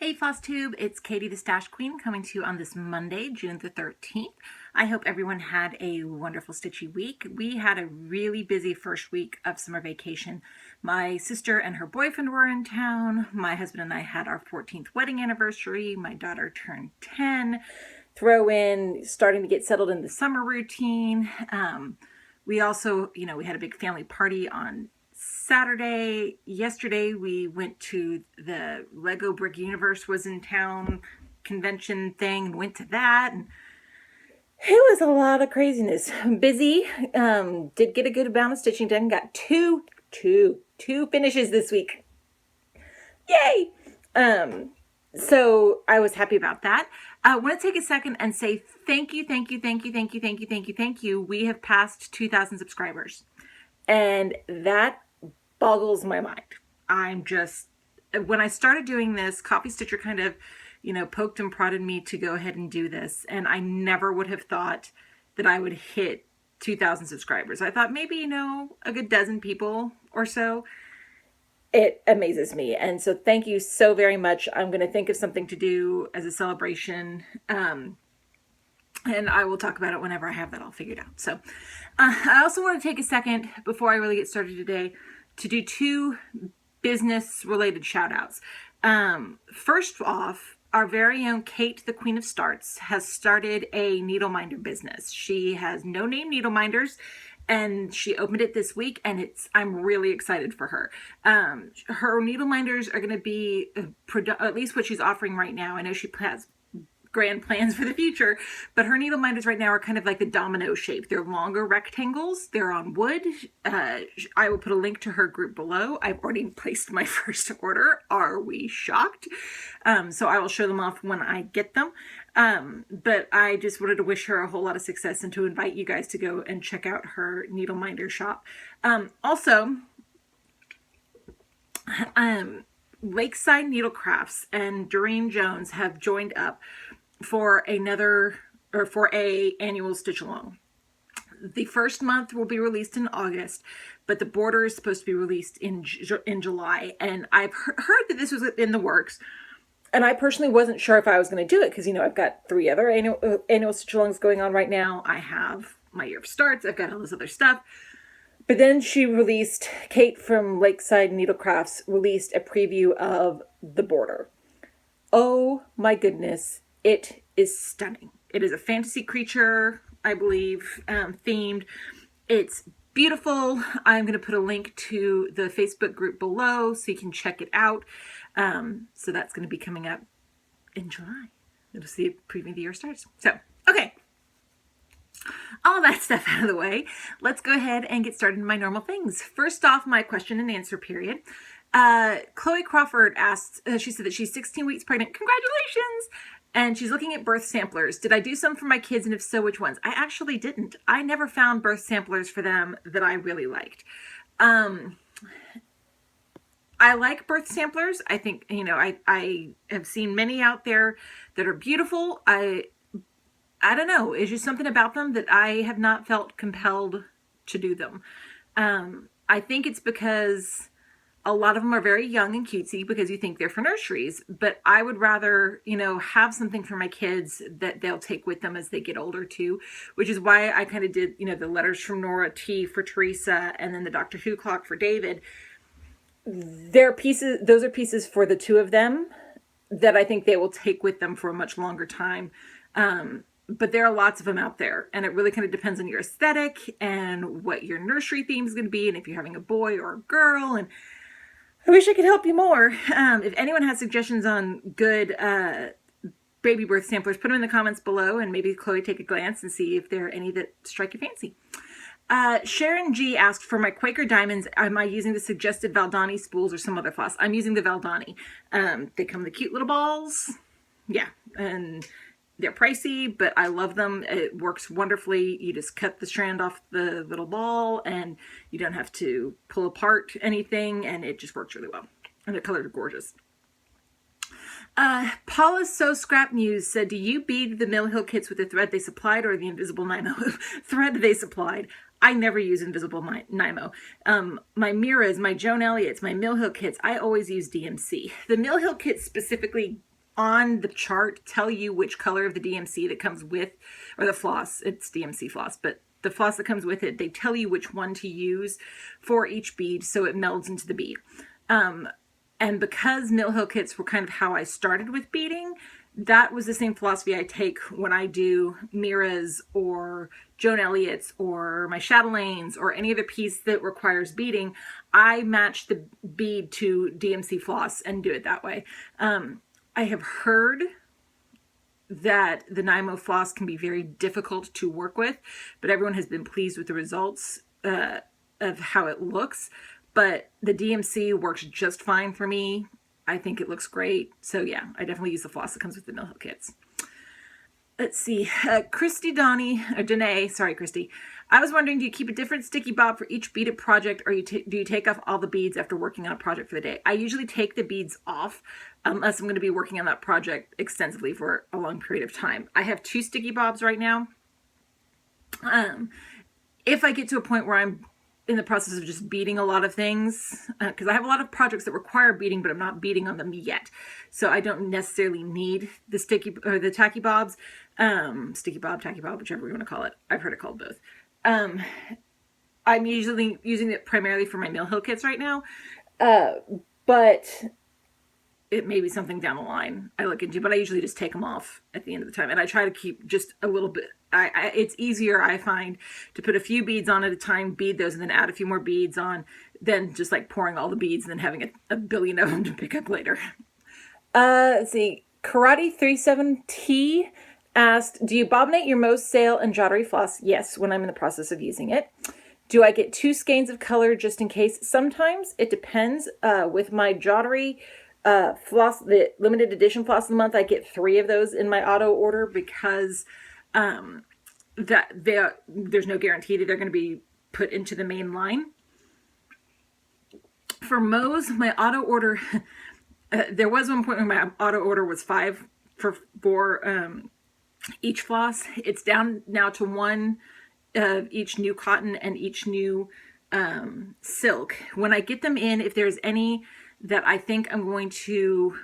Hey Flosstube, it's Katie the Stash Queen coming to you on this Monday, June the 13th. I hope everyone had a wonderful stitchy week. We had a really busy first week of summer vacation. My sister and her boyfriend were in town. My husband and I had our 14th wedding anniversary. My daughter turned 10. Throw in starting to get settled in the summer routine. We also, we had a big family party on Saturday. Yesterday we went to the Lego Brick Universe was in town convention thing and went to that, and it was a lot of craziness. Busy. Did get a good amount of stitching done. Got two finishes this week. Yay! So I was happy about that. I want to take a second and say thank you. We have passed 2,000 subscribers. And that boggles my mind. When I started doing this, Copy Stitcher kind of, poked and prodded me to go ahead and do this. And I never would have thought that I would hit 2,000 subscribers. I thought maybe, a good dozen people or so. It amazes me. And so thank you so very much. I'm going to think of something to do as a celebration. And I will talk about it whenever I have that all figured out. So I also want to take a second before I really get started today to do two business related shout outs. First off, our very own Kate, the Queen of Starts, has started a Needleminder business. She has no name Needleminders, and she opened it this week, and I'm really excited for her. Her Needleminders are going to be, at least what she's offering right now. I know she has grand plans for the future, but her Needleminders right now are kind of like the domino shape. They're longer rectangles. They're on wood. I will put a link to her group below. I've already placed my first order. Are we shocked? So I will show them off when I get them. But I just wanted to wish her a whole lot of success and to invite you guys to go and check out her Needleminder shop. Also, Lakeside Needlecrafts and Doreen Jones have joined up for a annual stitch along. The first month will be released in August, but the border is supposed to be released in July. And I've heard that this was in the works. And I personally wasn't sure if I was going to do it because, I've got 3 other annual stitch alongs going on right now. I have my Year of Starts. I've got all this other stuff. But then Kate from Lakeside Needlecrafts released a preview of the border. Oh my goodness. It is stunning. It is a fantasy creature, I believe, themed. It's beautiful. I'm going to put a link to the Facebook group below so you can check it out. So that's going to be coming up in July. You'll see a preview of the Year Starts. So, okay. All that stuff out of the way, let's go ahead and get started in my normal things. First off, my question and answer period. Chloe Crawford asked, she said that she's 16 weeks pregnant. Congratulations! And she's looking at birth samplers. Did I do some for my kids? And if so, which ones? I actually didn't. I never found birth samplers for them that I really liked. I like birth samplers. I think, I have seen many out there that are beautiful. I don't know. It's just something about them that I have not felt compelled to do them. I think it's because a lot of them are very young and cutesy because you think they're for nurseries. But I would rather, have something for my kids that they'll take with them as they get older too, which is why I kind of did, the letters from Nora T for Teresa and then the Doctor Who clock for David. Those are pieces for the two of them that I think they will take with them for a much longer time. But there are lots of them out there, and it really kind of depends on your aesthetic and what your nursery theme is going to be, and if you're having a boy or a girl. And I wish I could help you more. If anyone has suggestions on good baby birth samplers, put them in the comments below, and maybe Chloe take a glance and see if there are any that strike your fancy. Sharon G asked, for my Quaker Diamonds, am I using the suggested Valdani spools or some other floss? I'm using the Valdani. They come in the cute little balls. Yeah, and they're pricey, but I love them. It works wonderfully. You just cut the strand off the little ball and you don't have to pull apart anything, and it just works really well. And the colors are gorgeous. Paula's So Scrap News said, do you bead the Mill Hill kits with the thread they supplied or the invisible Nymo thread they supplied? I never use invisible Nymo. My Miras, my Joan Elliott's, my Mill Hill kits, I always use DMC. The Mill Hill kits specifically on the chart tell you which color of the DMC that comes with, or the floss, it's DMC floss, but the floss that comes with it, they tell you which one to use for each bead so it melds into the bead. And because Mill Hill kits were kind of how I started with beading, that was the same philosophy I take when I do Mira's or Joan Elliott's or my chatelaines or any other piece that requires beading. I match the bead to DMC floss and do it that way. I have heard that the Nymo floss can be very difficult to work with, but everyone has been pleased with the results of how it looks. But the DMC works just fine for me. I think it looks great. So yeah, I definitely use the floss that comes with the Mill Hill kits. Let's see. Danae, sorry, Christy. I was wondering, do you keep a different sticky bob for each beaded project, or do you take off all the beads after working on a project for the day? I usually take the beads off unless I'm going to be working on that project extensively for a long period of time. I have 2 sticky bobs right now. If I get to a point where I'm in the process of just beading a lot of things, because I have a lot of projects that require beading, but I'm not beading on them yet. So I don't necessarily need the sticky or the tacky bobs, sticky bob, tacky bob, whichever you want to call it. I've heard it called both. I'm usually using it primarily for my Mill Hill kits right now. But it may be something down the line I look into, but I usually just take them off at the end of the time. And I try to keep just a little bit, it's easier, I find, to put a few beads on at a time, bead those, and then add a few more beads on than just like pouring all the beads and then having a billion of them to pick up later. Let's see. Karate37T asked, do you bobinate your most sale and jottery floss? Yes, when I'm in the process of using it. Do I get 2 skeins of color just in case? Sometimes. It depends. With my jottery floss, the limited edition floss of the month, I get 3 of those in my auto order because there's no guarantee that they're going to be put into the main line. For Moe's, my auto order, there was one point when my auto order was 5 for each floss. It's down now to 1 of each new cotton and each new silk. When I get them in, if there's any that I think I'm going to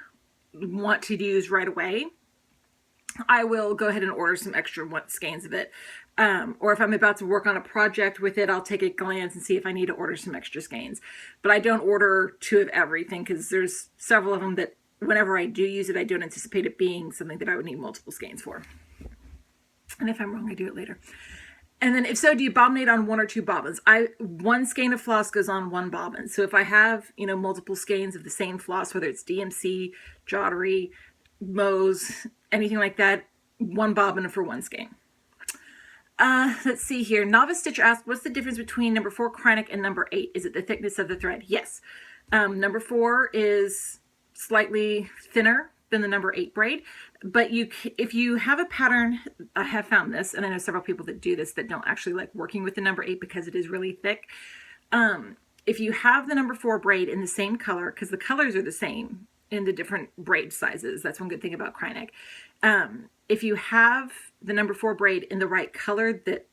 want to use right away, I will go ahead and order some extra skeins of it. Or if I'm about to work on a project with it, I'll take a glance and see if I need to order some extra skeins. But I don't order 2 of everything because there's several of them that whenever I do use it, I don't anticipate it being something that I would need multiple skeins for. And if I'm wrong, I do it later. And then if so, do you bobinate on 1 or 2 bobbins? 1 skein of floss goes on 1 bobbin. So if I have, multiple skeins of the same floss, whether it's DMC, jottery, Moe's, anything like that, 1 bobbin for 1 skein. Let's see here. Novice Stitcher asked, what's the difference between number 4 Kreinic and number 8? Is it the thickness of the thread? Yes. Number 4 is slightly thinner than the number 8 braid, but if you have a pattern, I have found this, and I know several people that do this that don't actually like working with the number 8 because it is really thick. If you have the number 4 braid in the same color, because the colors are the same in the different braid sizes, that's one good thing about Kreinic. If you have the number 4 braid in the right color, that,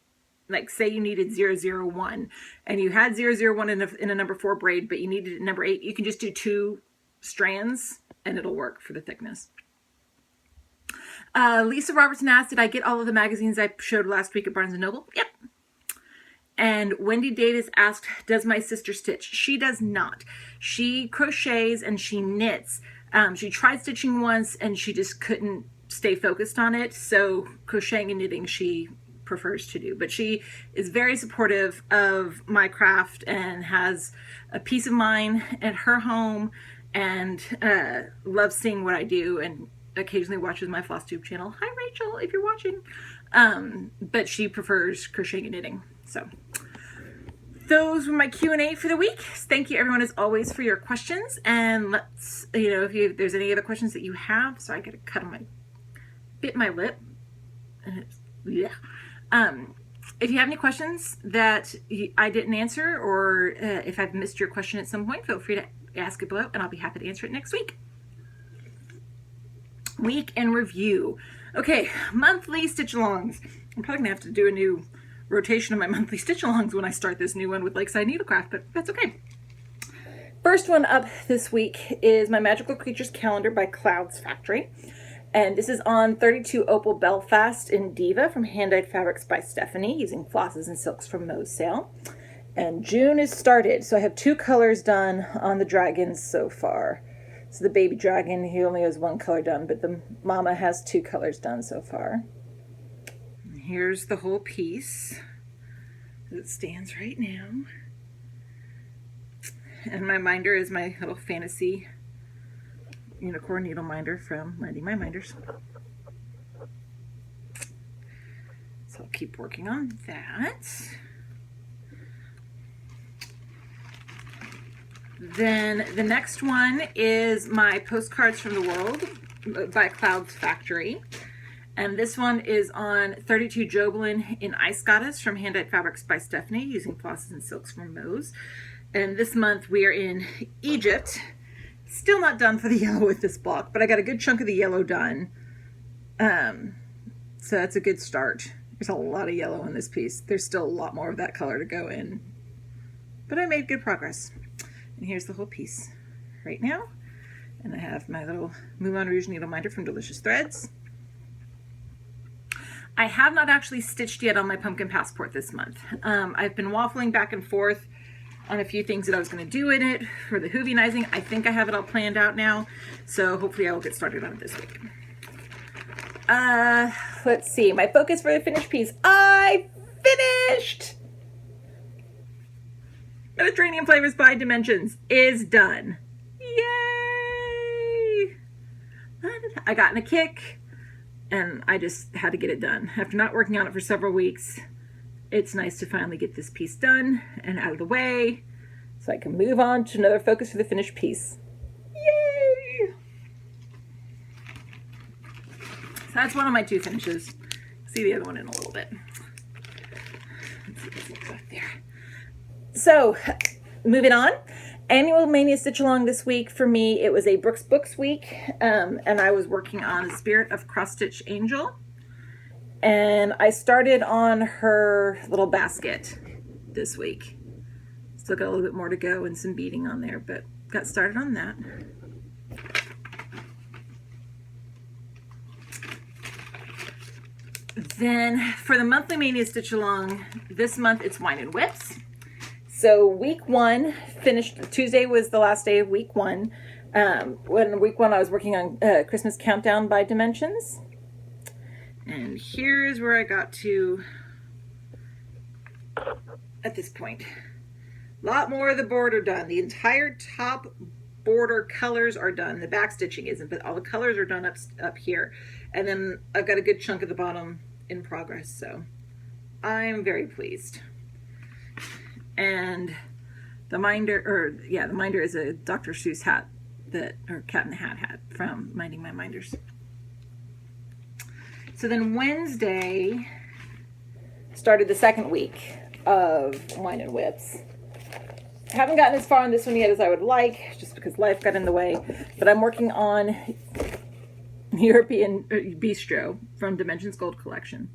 like, say you needed 001 and you had 001 in a number 4 braid, but you needed it in number 8, you can just do 2 strands and it'll work for the thickness. Lisa Robertson asked, did I get all of the magazines I showed last week at Barnes & Noble? Yep. And Wendy Davis asked, does my sister stitch? She does not. She crochets and she knits. She tried stitching once and she just couldn't stay focused on it. So crocheting and knitting she prefers to do. But she is very supportive of my craft and has a piece of mine at her home and loves seeing what I do and occasionally watches my Flosstube channel. Hi, Rachel, if you're watching. But she prefers crocheting and knitting. So those were my Q&A for the week. Thank you, everyone, as always, for your questions. And let's, if there's any other questions that you have. Sorry, I got a cut on bit my lip. Yeah. If you have any questions that I didn't answer, or if I've missed your question at some point, feel free to ask it below, and I'll be happy to answer it next week. Week in review. Okay, monthly stitch-alongs. I'm probably gonna have to do a new rotation of my monthly stitch-alongs when I start this new one with Lakeside Needlecraft, but that's okay. First one up this week is my Magical Creatures calendar by Clouds Factory. And this is on 32 Opal Belfast in Diva from Hand-Dyed Fabrics by Stephanie, using flosses and silks from Mo's sale. And June is started, so I have 2 colors done on the dragons so far. So the baby dragon, he only has 1 color done, but the mama has 2 colors done so far. And here's the whole piece as it stands right now. And my minder is my little fantasy unicorn needle minder from Minding My Minders. So I'll keep working on that. Then the next one is my Postcards from the World by Clouds Factory. And this one is on 32 Joblin in Ice Goddess from Hand-Dyed Fabrics by Stephanie, using flosses and silks from Mo's. And this month we are in Egypt. Still not done for the yellow with this block, but I got a good chunk of the yellow done. So that's a good start. There's a lot of yellow in this piece. There's still a lot more of that color to go in. But I made good progress. And here's the whole piece right now. And I have my little Moulin Rouge needle minder from Delicious Threads. I have not actually stitched yet on my pumpkin passport this month. I've been waffling back and forth on a few things that I was going to do in it for the Hoovie'nizing. I think I have it all planned out now, so hopefully I will get started on it this week. Let's see, my focus for the finished piece. I finished! Mediterranean Flavors by Dimensions is done. Yay! I got in a kick, and I just had to get it done. After not working on it for several weeks, it's nice to finally get this piece done and out of the way so I can move on to another focus for the finished piece. Yay! So that's one of my 2 finishes. See the other one in a little bit. Let's see what's looks like there. So, moving on. Annual Mania Stitch Along this week for me, it was a Brooks Books week, and I was working on Spirit of Cross Stitch Angel. And I started on her little basket this week. Still got a little bit more to go and some beading on there, but got started on that. Then for the monthly Mania Stitch Along, this month it's Wine and Whips. So week 1 finished, Tuesday was the last day of week 1. When week 1 I was working on Christmas Countdown by Dimensions. And here's where I got to at this point. A lot more of the border done. The entire top border colors are done. The back stitching isn't, but all the colors are done up here. And then I've got a good chunk of the bottom in progress, so I'm very pleased. And the minder, the minder is a Dr. Seuss hat or Cat in the hat from Minding My Minders. So then Wednesday started the second week of Wine and Whips. I haven't gotten as far on this one yet as I would like, just because life got in the way, but I'm working on European Bistro from Dimensions Gold Collection.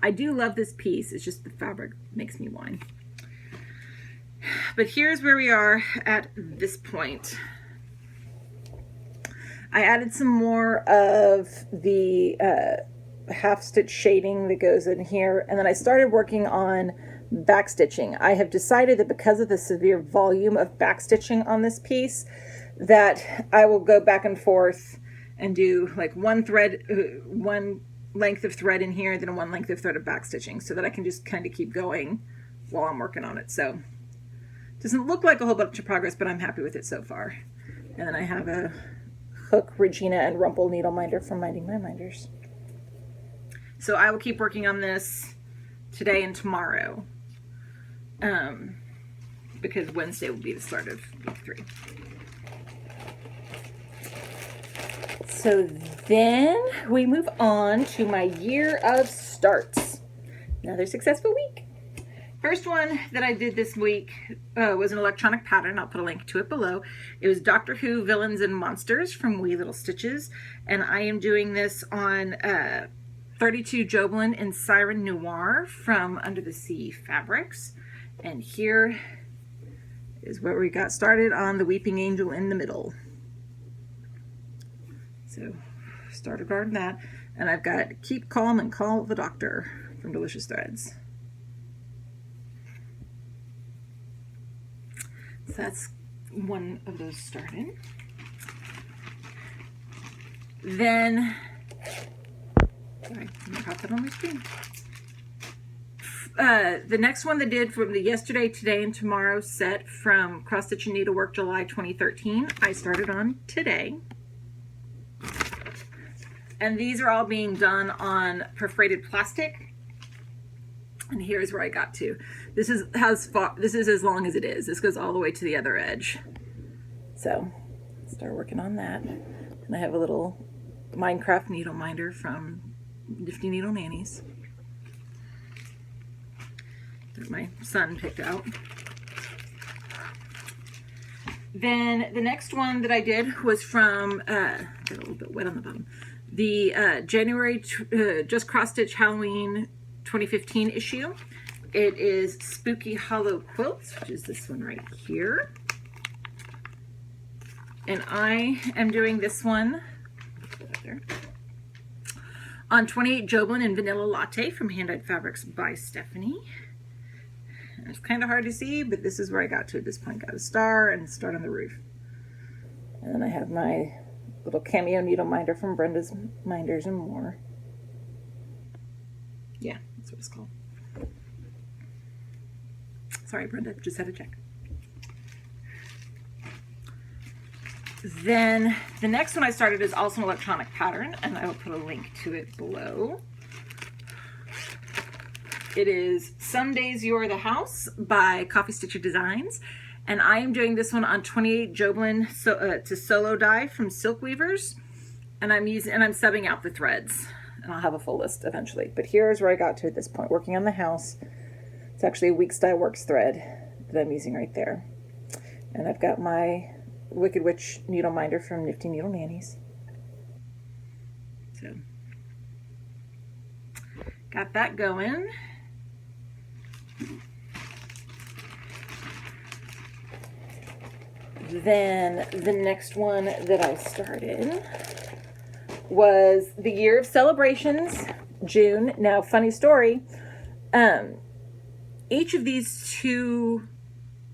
I do love this piece, it's just the fabric makes me whine. But here's where we are at this point. I added some more of the half stitch shading that goes in here, and then I started working on backstitching. I have decided that because of the severe volume of backstitching on this piece, that I will go back and forth and do like one length of thread in here, then one length of thread of backstitching, so that I can just kind of keep going while I'm working on it. So it doesn't look like a whole bunch of progress, but I'm happy with it so far. And then I have a Hook, Regina, and Rumple needle minder from Minding My Minders. So I will keep working on this today and tomorrow, because Wednesday will be the start of week 3. So then we move on to my year of starts. Another successful week. First one that I did this week was an electronic pattern. I'll put a link to it below. It was Doctor Who Villains and Monsters from Wee Little Stitches, and I am doing this on 32 Joblin in Siren Noir from Under the Sea Fabrics. And here is where we got started on the Weeping Angel in the middle. So started on that, and I've got Keep Calm and Call the Doctor from Delicious Threads. So that's one of those started. Then, sorry, I'm gonna pop that on my screen. The next one that did from the Yesterday, Today, and Tomorrow set from Cross Stitch and Needlework July 2013, I started on today. And these are all being done on perforated plastic. And here's where I got to. This is as long as it is. This goes all the way to the other edge. So, start working on that. And I have a little Minecraft needle minder from Nifty Needle Nannies that my son picked out. Then the next one that I did was from, got a little bit wet on the bottom, the January Just Cross Stitch Halloween 2015 issue. It is Spooky Hollow Quilts, which is this one right here. And I am doing this one on 28 Joblin and Vanilla Latte from Hand Dyed Fabrics by Stephanie. And it's kind of hard to see, but this is where I got to at this point. Got a star and start on the roof. And then I have my little cameo needle minder from Brenda's Minders and More. Yeah, that's what it's called. Sorry, Brenda, just had to check. Then the next one I started is also an electronic pattern, and I will put a link to it below. It is Some Days You're the House by Coffee Stitcher Designs, and I am doing this one on 28 Joblin to solo dye from Silk Weavers, and I'm subbing out the threads, and I'll have a full list eventually. But here's where I got to at this point, working on the house. It's actually a Weeks Dye Works thread that I'm using right there, and I've got my Wicked Witch needle minder from Nifty Needle Nannies. So, got that going. Then the next one that I started was the Year of Celebrations, June. Now, funny story, each of these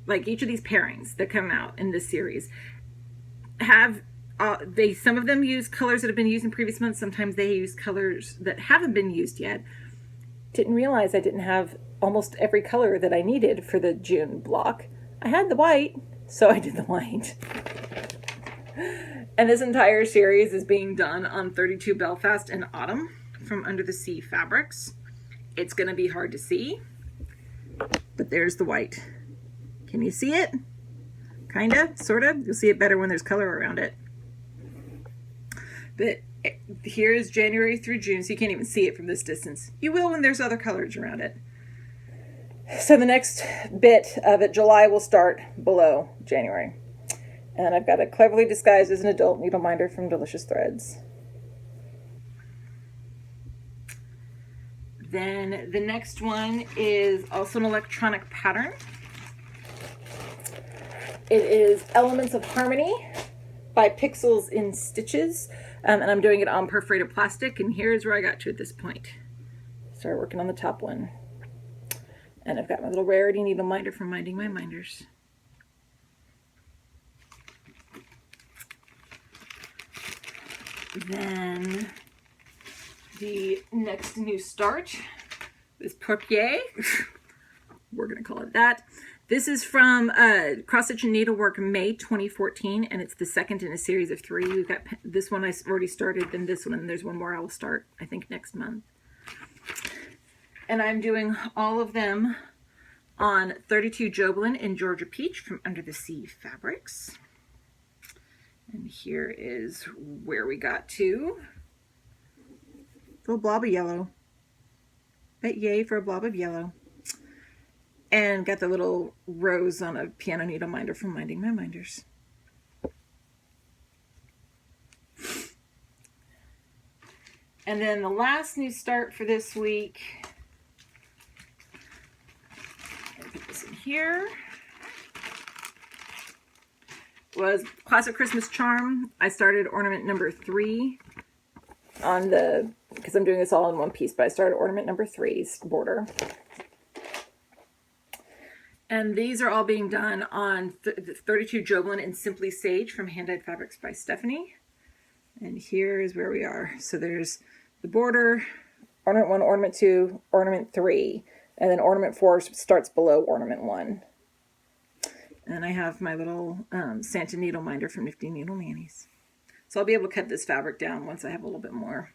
pairings that come out in this series have, some of them use colors that have been used in previous months. Sometimes they use colors that haven't been used yet. Didn't realize I didn't have almost every color that I needed for the June block. I had the white, so I did the white. And this entire series is being done on 32 Belfast and Autumn from Under the Sea Fabrics. It's going to be hard to see, but there's the white. Can you see it? Kinda, sorta. You'll see it better when there's color around it. But here's January through June, so you can't even see it from this distance. You will when there's other colors around it. So the next bit of it, July, will start below January. And I've got it Cleverly Disguised as an Adult needle minder from Delicious Threads. Then the next one is also an electronic pattern. It is Elements of Harmony by Pixels in Stitches. And I'm doing it on perforated plastic. And here's where I got to at this point. Started working on the top one. And I've got my little Rarity needle minder from Minding My Minders. Then the next new start is Parfait. We're going to call it that. This is from Cross Stitch and Needlework May 2014, and it's the second in a series of 3. We've got this one I already started, then this one, and there's one more I will start, I think, next month. And I'm doing all of them on 32 Joblin and Georgia Peach from Under the Sea Fabrics. And here is where we got to. Little blob of yellow. But yay for a blob of yellow. And got the little rose on a piano needle minder from Minding My Minders. And then the last new start for this week. I'll put this in here. was Classic Christmas Charm. I started ornament number 3 on the, because I'm doing this all in one piece, but I started ornament number 3's border. And these are all being done on 32 Joblin and Simply Sage from Hand Dyed Fabrics by Stephanie. And here is where we are. So there's the border, ornament 1, ornament 2, ornament 3, and then ornament 4 starts below ornament 1. And I have my little Santa Needleminder from Nifty Needle Nannies. So I'll be able to cut this fabric down once I have a little bit more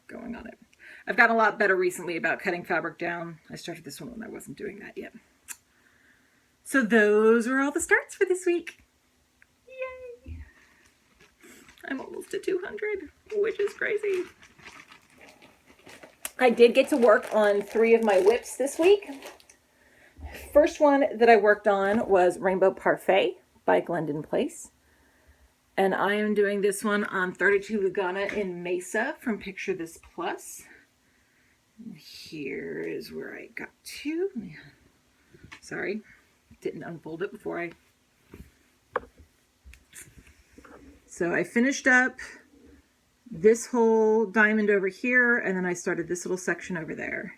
going on it. I've gotten a lot better recently about cutting fabric down. I started this one when I wasn't doing that yet. So those are all the starts for this week. Yay! I'm almost at 200, which is crazy. I did get to work on 3 of my whips this week. First one that I worked on was Rainbow Parfait by Glendon Place. And I am doing this one on 32 Lugana in Mesa from Picture This Plus. And here is where I got to. Sorry, didn't unfold it before I... So I finished up this whole diamond over here, and then I started this little section over there.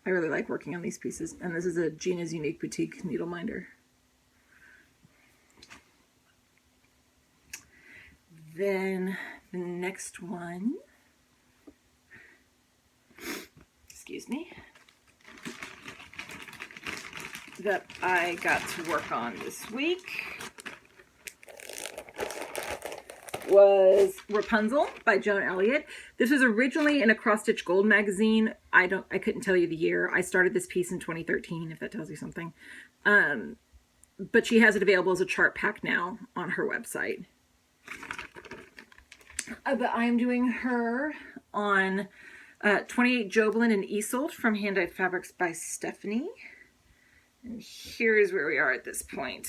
I really like working on these pieces, and this is a Gina's Unique Boutique Needleminder. Then the next one, excuse me, that I got to work on this week was Rapunzel by Joan Elliott. This was originally in a Cross Stitch Gold magazine. I couldn't tell you the year. I started this piece in 2013, if that tells you something. But she has it available as a chart pack now on her website. But I'm doing her on 28 Joblin and Isolde from Hand Dyed Fabrics by Stephanie. And here is where we are at this point.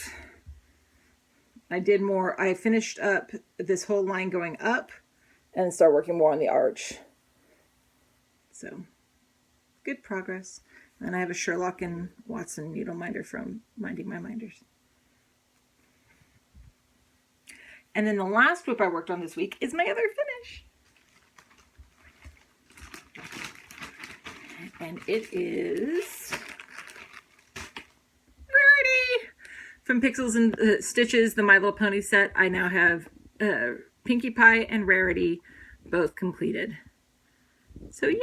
I finished up this whole line going up and started working more on the arch. So, good progress. And I have a Sherlock and Watson Needleminder from Minding My Minders. And then the last whip I worked on this week is my other finish. And it is Birdie from Pixels and Stitches, the My Little Pony set. I now have Pinkie Pie and Rarity both completed. So yay,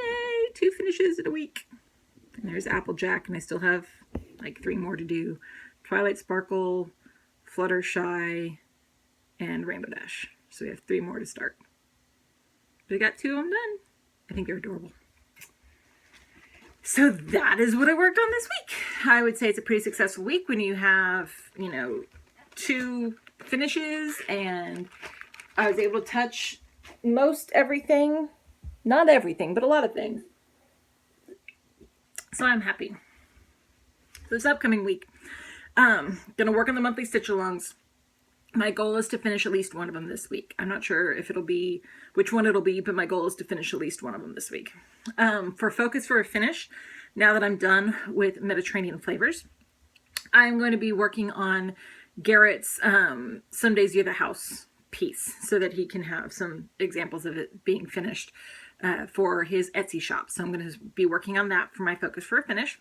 2 finishes in a week. And there's Applejack, and I still have like 3 more to do. Twilight Sparkle, Fluttershy, and Rainbow Dash. So we have 3 more to start. But I got 2 of them done. I think they're adorable. So that is what I worked on this week. I would say it's a pretty successful week when you have, 2 finishes, and I was able to touch most everything. Not everything, but a lot of things. So I'm happy. So this upcoming week, gonna work on the monthly stitch-alongs. My goal is to finish at least one of them this week. I'm not sure if it'll be, which one it'll be, but my goal is to finish at least one of them this week. For focus for a finish, now that I'm done with Mediterranean flavors, I'm going to be working on Garrett's Some Days You're the House piece so that he can have some examples of it being finished for his Etsy shop. So I'm going to be working on that for my focus for a finish.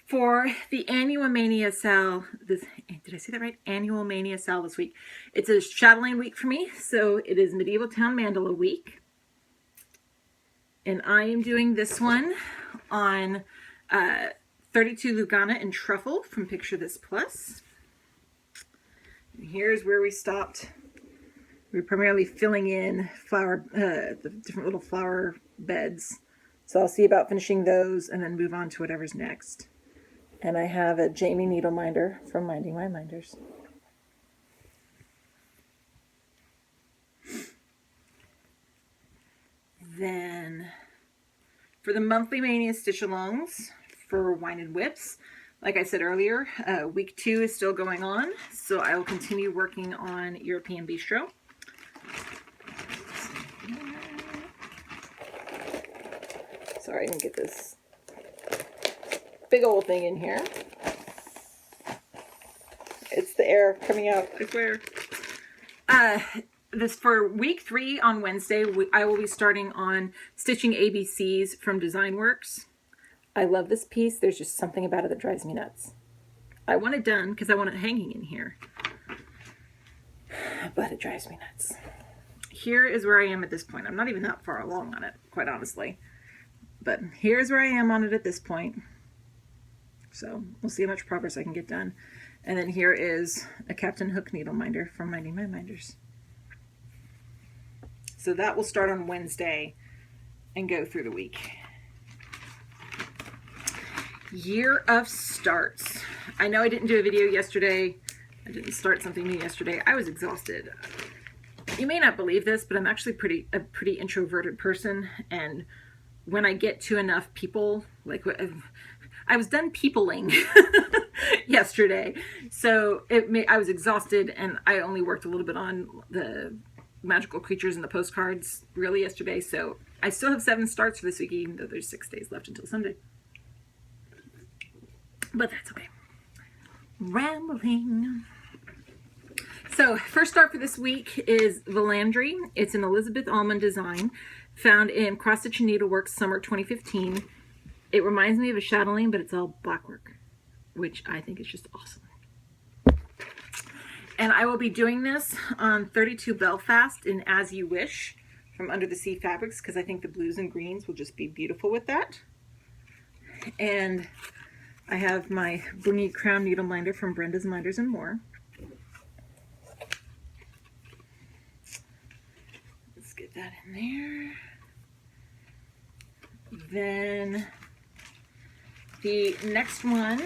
For the Annual Mania sale, did I say that right? Annual Mania sale this week. It's a Chatelaine week for me, so it is Medieval Town Mandala week. And I am doing this one on 32 Lugana and Truffle from Picture This Plus. And here's where we stopped. We're primarily filling in the different little flower beds. So I'll see about finishing those and then move on to whatever's next. And I have a Jamie Needleminder from Minding My Minders. Then for the monthly Mania stitch-alongs for Wine and Whips, like I said earlier, week 2 is still going on, so I will continue working on European Bistro. Sorry, I didn't get this big old thing in here. the air coming out, I swear. This for week 3 on Wednesday, I will be starting on stitching ABCs from Designworks. I love this piece. There's just something about it that drives me nuts. I want it done because I want it hanging in here. But it drives me nuts. Here is where I am at this point. I'm not even that far along on it, quite honestly. But here's where I am on it at this point. So we'll see how much progress I can get done. And then here is a Captain Hook needle minder from Minding My Minders. So that will start on Wednesday and go through the week. Year of starts. I know I didn't do a video yesterday. I didn't start something new yesterday. I was exhausted. You may not believe this, but I'm actually a pretty introverted person. And when I get to enough people, like I was done peopling yesterday. So I was exhausted, and I only worked a little bit on the magical creatures and the postcards really yesterday. So I still have 7 starts for this week, even though there's 6 days left until Sunday. But that's okay. Rambling. So first start for this week is the Landry. It's an Elizabeth Almond design found in Cross Stitch and Needleworks Summer 2015. It reminds me of a chatelaine, but it's all black work, which I think is just awesome. And I will be doing this on 32 Belfast in As You Wish from Under the Sea Fabrics, because I think the blues and greens will just be beautiful with that. And I have my Bringy Crown needle minder from Brenda's Minders and More. Let's get that in there. Then the next one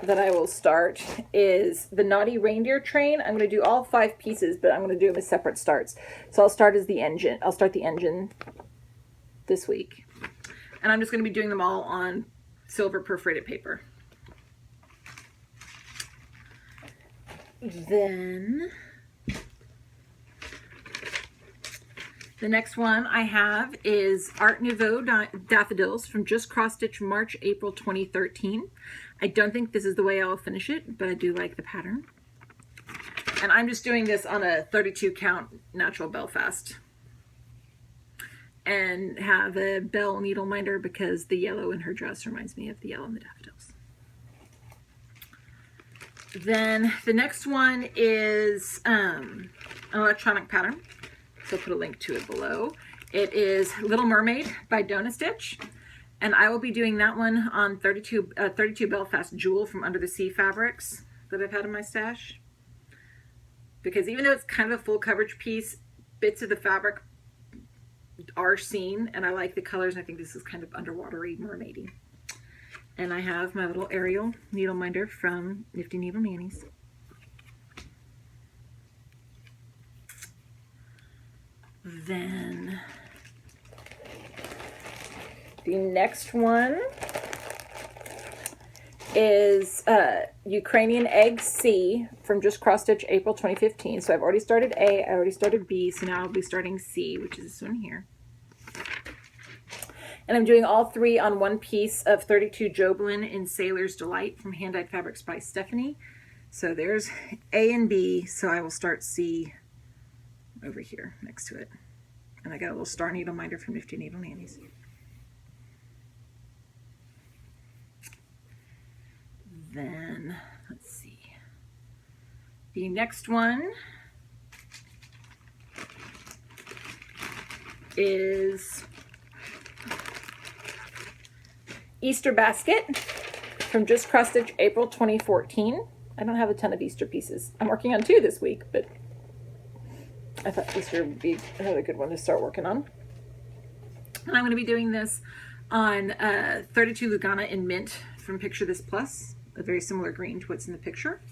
that I will start is the Naughty Reindeer train. I'm going to do all 5 pieces, but I'm going to do them as separate starts. So I'll start as the engine. I'll start the engine this week. And I'm just going to be doing them all on silver perforated paper. Then the next one I have is Art Nouveau Daffodils from Just Cross Stitch March, April 2013. I don't think this is the way I'll finish it, but I do like the pattern. And I'm just doing this on a 32 count natural Belfast. And have a bell needle minder because the yellow in her dress reminds me of the yellow in the daffodils. Then the next one is an electronic pattern. So I'll put a link to it below. It is Little Mermaid by Donna Stitch. And I will be doing that one on 32 Belfast Jewel from Under the Sea Fabrics that I've had in my stash. Because even though it's kind of a full coverage piece, bits of the fabric are seen, and I like the colors, and I think this is kind of underwatery, mermaidy. And I have my little Ariel needle minder from Nifty Needle Nannies. Then the next one is Ukrainian Eggs C from Just Cross Stitch April 2015. So I've already started A, I already started B, so now I'll be starting C, which is this one here. And I'm doing all 3 on one piece of 32 Joblin in Sailor's Delight from Hand Dyed Fabrics by Stephanie. So there's A and B, so I will start C over here next to it. And I got a little star needle minder from Nifty Needle Nannies. Then, let's see. The next one is Easter Basket from Just Cross Stitch April 2014. I don't have a ton of Easter pieces. I'm working on 2 this week, but I thought Easter would be another good one to start working on. And I'm going to be doing this on 32 Lugana in Mint from Picture This Plus, a very similar green to what's in the picture.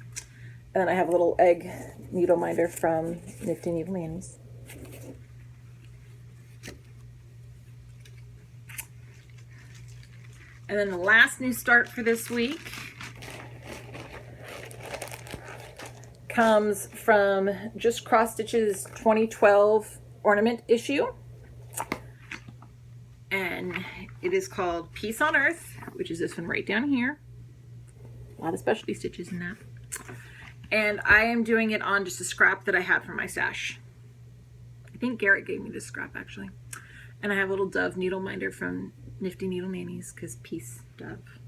And then I have a little egg needle minder from Nifty Needle Nannies. And then the last new start for this week comes from Just Cross Stitch's 2012 ornament issue. And it is called Peace on Earth, which is this one right down here. A lot of specialty stitches in that. And I am doing it on just a scrap that I had from my stash. I think Garrett gave me this scrap actually. And I have a little Dove Needleminder from Nifty Needle Nannies, because peace, Dove.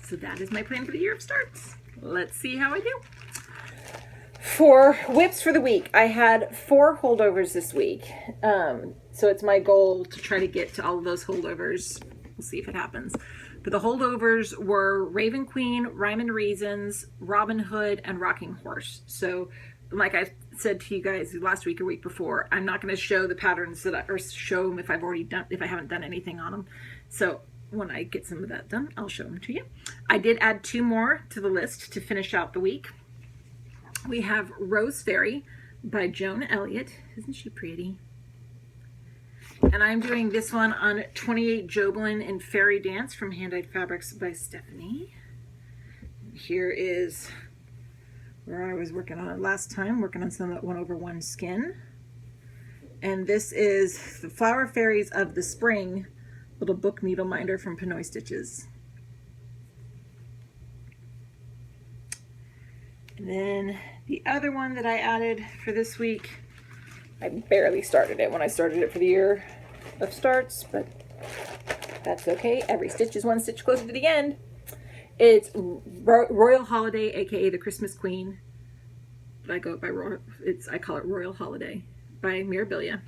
So that is my plan for the year of starts. Let's see how I do. For whips for the week, I had 4 holdovers this week. So it's my goal to try to get to all of those holdovers. We'll see if it happens. But the holdovers were Raven Queen, Rhyme and Reasons, Robin Hood, and Rocking Horse. So like I said to you guys last week or week before, I'm not going to show the patterns that or show them if I haven't done anything on them. So when I get some of that done, I'll show them to you. I did add 2 more to the list to finish out the week. We have Rose Fairy by Joan Elliott. Isn't she pretty? And I'm doing this one on 28 Joblin in Fairy Dance from Hand-Dyed Fabrics by Stephanie. Here is where I was working on it last time, working on some of that 1/1 skin. And this is the Flower Fairies of the Spring little book needle minder from Pinoy Stitches. And then the other one that I added for this week, I barely started it when I started it for the year of starts, but that's okay. Every stitch is one stitch closer to the end. It's Royal Holiday, aka the Christmas Queen. But I go by I call it Royal Holiday by Mirabilia.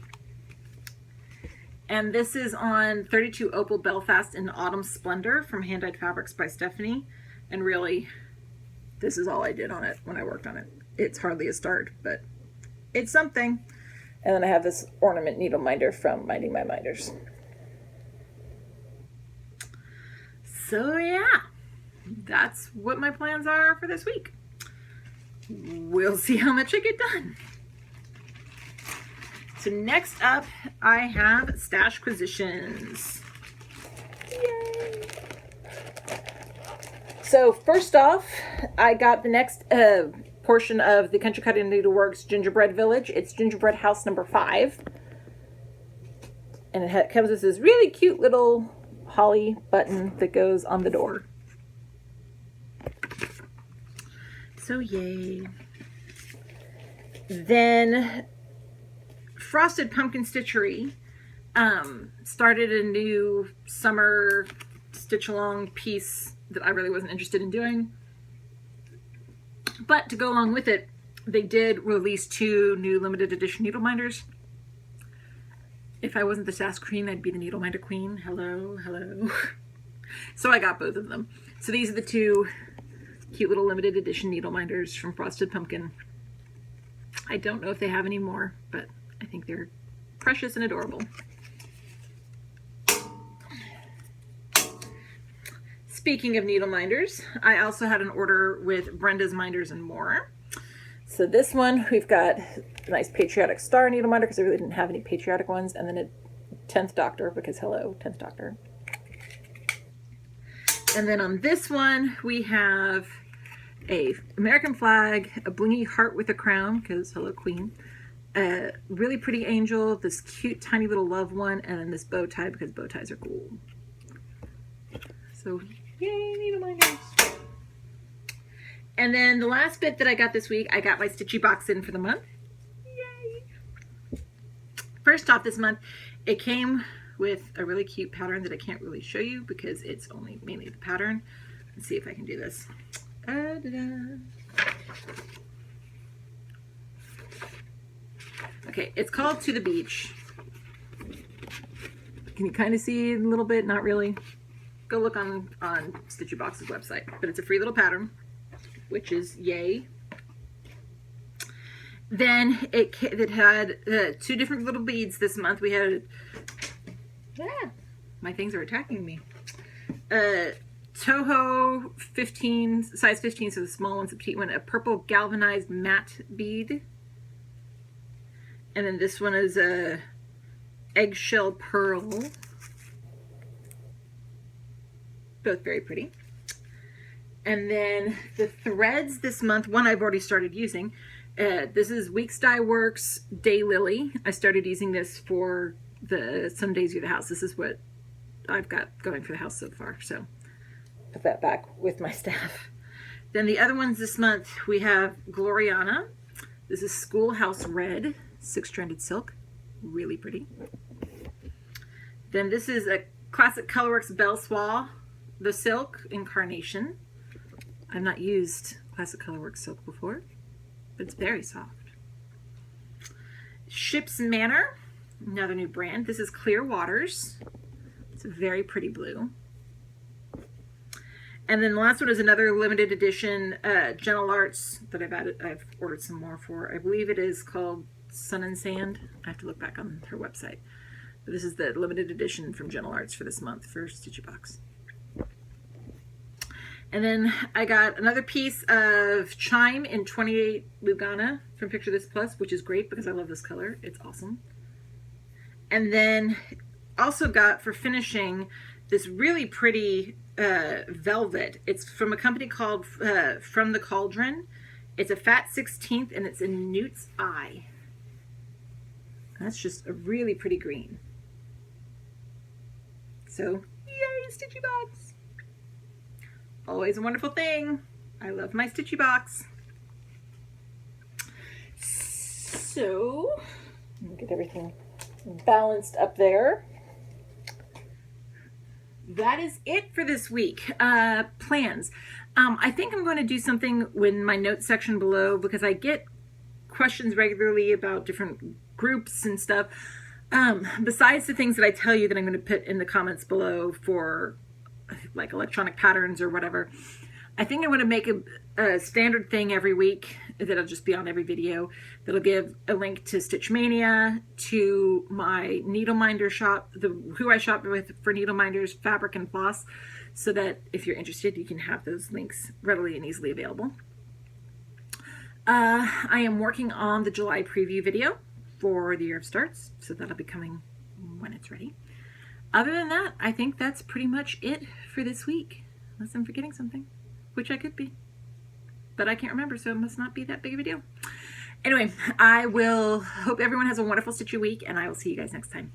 And this is on 32 Opal Belfast in Autumn Splendor from Hand-Dyed Fabrics by Stephanie. And really, this is all I did on it when I worked on it. It's hardly a start, but it's something. And then I have this ornament needle minder from Minding My Minders. So yeah, that's what my plans are for this week. We'll see how much I get done. So next up, I have Stashquisitions. Yay! So first off, I got the next portion of the Country Cutting Needleworks Gingerbread Village. It's Gingerbread House number 5. And it comes with this really cute little holly button that goes on the door. So yay. Then Frosted Pumpkin Stitchery started a new summer stitch along piece that I really wasn't interested in doing. But to go along with it, they did release 2 new limited edition needle minders. If I wasn't the sass queen, I'd be the needle minder queen. Hello, hello. So I got both of them. So these are the 2 cute little limited edition needle minders from Frosted Pumpkin. I don't know if they have any more, but I think they're precious and adorable. Speaking of needle minders, I also had an order with Brenda's Minders and More. So this one, we've got a nice Patriotic Star needle minder because I really didn't have any patriotic ones, and then a 10th Doctor because hello, 10th Doctor. And then on this one, we have a American flag, a blingy heart with a crown because hello, Queen. A really pretty angel, this cute tiny little love one, and then this bow tie because bow ties are cool. So yay, needle minders. And then the last bit that I got this week, I got my Stitchy box in for the month. Yay! First off this month, it came with a really cute pattern that I can't really show you because it's only mainly the pattern. Let's see if I can do this. Okay, it's called To the Beach. Can you kind of see it a little bit? Not really. Go look on Stitchy Box's website. But it's a free little pattern, which is yay. Then it had 2 different little beads this month. We had, my things are attacking me. Toho 15, size 15, so the small one's the petite one. A purple galvanized matte bead. And then this one is a eggshell pearl. Both very pretty. And then the threads this month, one I've already started using. This is Weeks Dye Works Day Lily. I started using this for the Some Days You're the House. This is what I've got going for the house so far. So put that back with my staff. Then the other ones this month, we have Gloriana. This is Schoolhouse Red, 6-stranded silk. Really pretty. Then this is a classic Colorworks Belle Soie, the silk in carnation. I've not used classic Colorworks silk before, but it's very soft. Ship's Manor, another new brand. This is Clear Waters. It's a very pretty blue. And then the last one is another limited edition Gentle Arts that I've ordered some more for. I believe it is called Sun and Sand. I have to look back on her website. But this is the limited edition from Gentle Arts for this month for Stitchy Box. And then I got another piece of Chime in 28 Lugana from Picture This Plus, which is great because I love this color. It's awesome. And then also got for finishing this really pretty velvet. It's from a company called From the Cauldron. It's a fat 16th and it's in Newt's Eye. That's just a really pretty green. So, yay, Stitchy Box! Always a wonderful thing. I love my Stitchy Box. So, let me get everything balanced up there. That is it for this week. Plans. I think I'm going to do something in my notes section below because I get questions regularly about different groups and stuff. Besides the things that I tell you that I'm going to put in the comments below for like electronic patterns or whatever, I think I'm going to make a standard thing every week that'll just be on every video that'll give a link to Stitch Mania, to my Needleminder shop, who I shop with for Needleminders, fabric and floss, so that if you're interested, you can have those links readily and easily available. I am working on the July preview video for the Year of Starts, so that'll be coming when it's ready. Other than that, I think that's pretty much it for this week, unless I'm forgetting something, which I could be, but I can't remember, so it must not be that big of a deal. Anyway, I will hope everyone has a wonderful Stitchy week, and I will see you guys next time.